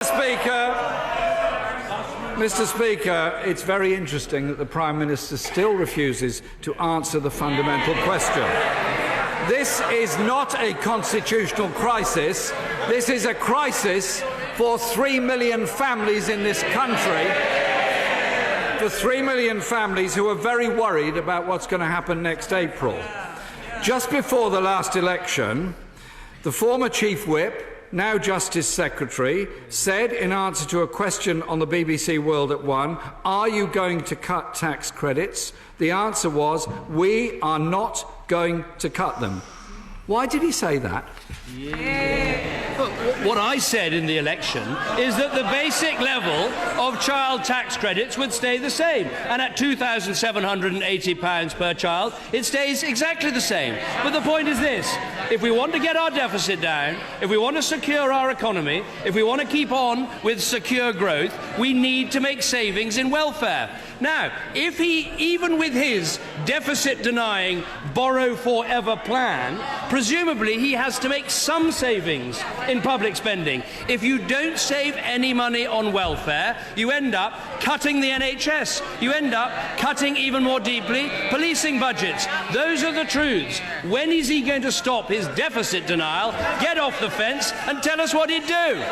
Mr. Speaker, it's very interesting that the Prime Minister still refuses to answer the fundamental question. This is not a constitutional crisis. This is a crisis for 3 million families in this country, for 3 million families who are very worried about what's going to happen next April. Just before the last election, the former Chief Whip, now Justice Secretary, said in answer to a question on the BBC World at 1, "Are you going to cut tax credits?" The answer was, "We are not going to cut them." Why did he say that? What I said in the election is that the basic level of child tax credits would stay the same, and at £2,780 per child it stays exactly the same. But the point is this: if we want to get our deficit down, if we want to secure our economy, if we want to keep on with secure growth, we need to make savings in welfare. Now, if he, even with his deficit-denying borrow forever plan, presumably he has to make some savings in public spending. If you don't save any money on welfare, you end up cutting the NHS. You end up cutting even more deeply policing budgets. Those are the truths. When is he going to stop his deficit denial, get off the fence and tell us what he'd do?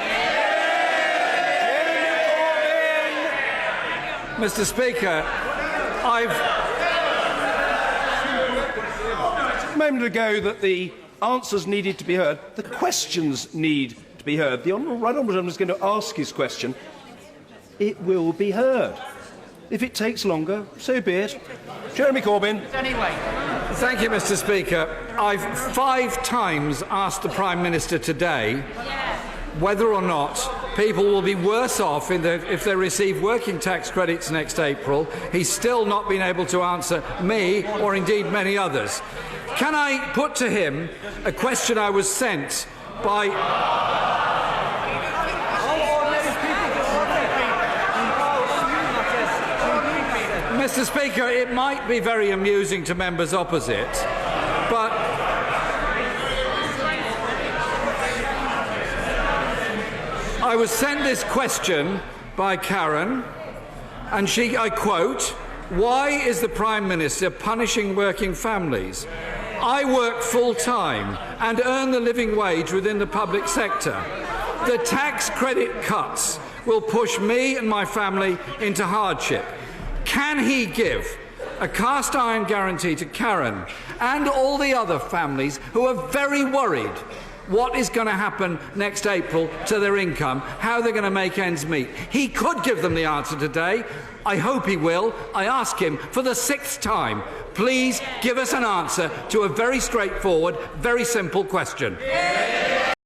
Mr. Speaker, a moment ago that the answers needed to be heard, the questions need to be heard. The right honourable gentleman is going to ask his question. It will be heard. If it takes longer, so be it. Jeremy Corbyn. Thank you, Mr. Speaker. I've 5 times asked the Prime Minister today whether or not people will be worse off if they receive working tax credits next April. He's still not been able to answer me, or indeed many others. Can I put to him a question I was sent by... Mr. Speaker, it might be very amusing to members opposite, but I was sent this question by Karen, and I quote, "Why is the Prime Minister punishing working families? I work full-time and earn the living wage within the public sector. The tax credit cuts will push me and my family into hardship. Can he give a cast-iron guarantee to Karen and all the other families who are very worried what is going to happen next April to their income, how they're going to make ends meet?" He could give them the answer today. I hope he will. I ask him for the 6th time, please give us an answer to a very straightforward, very simple question.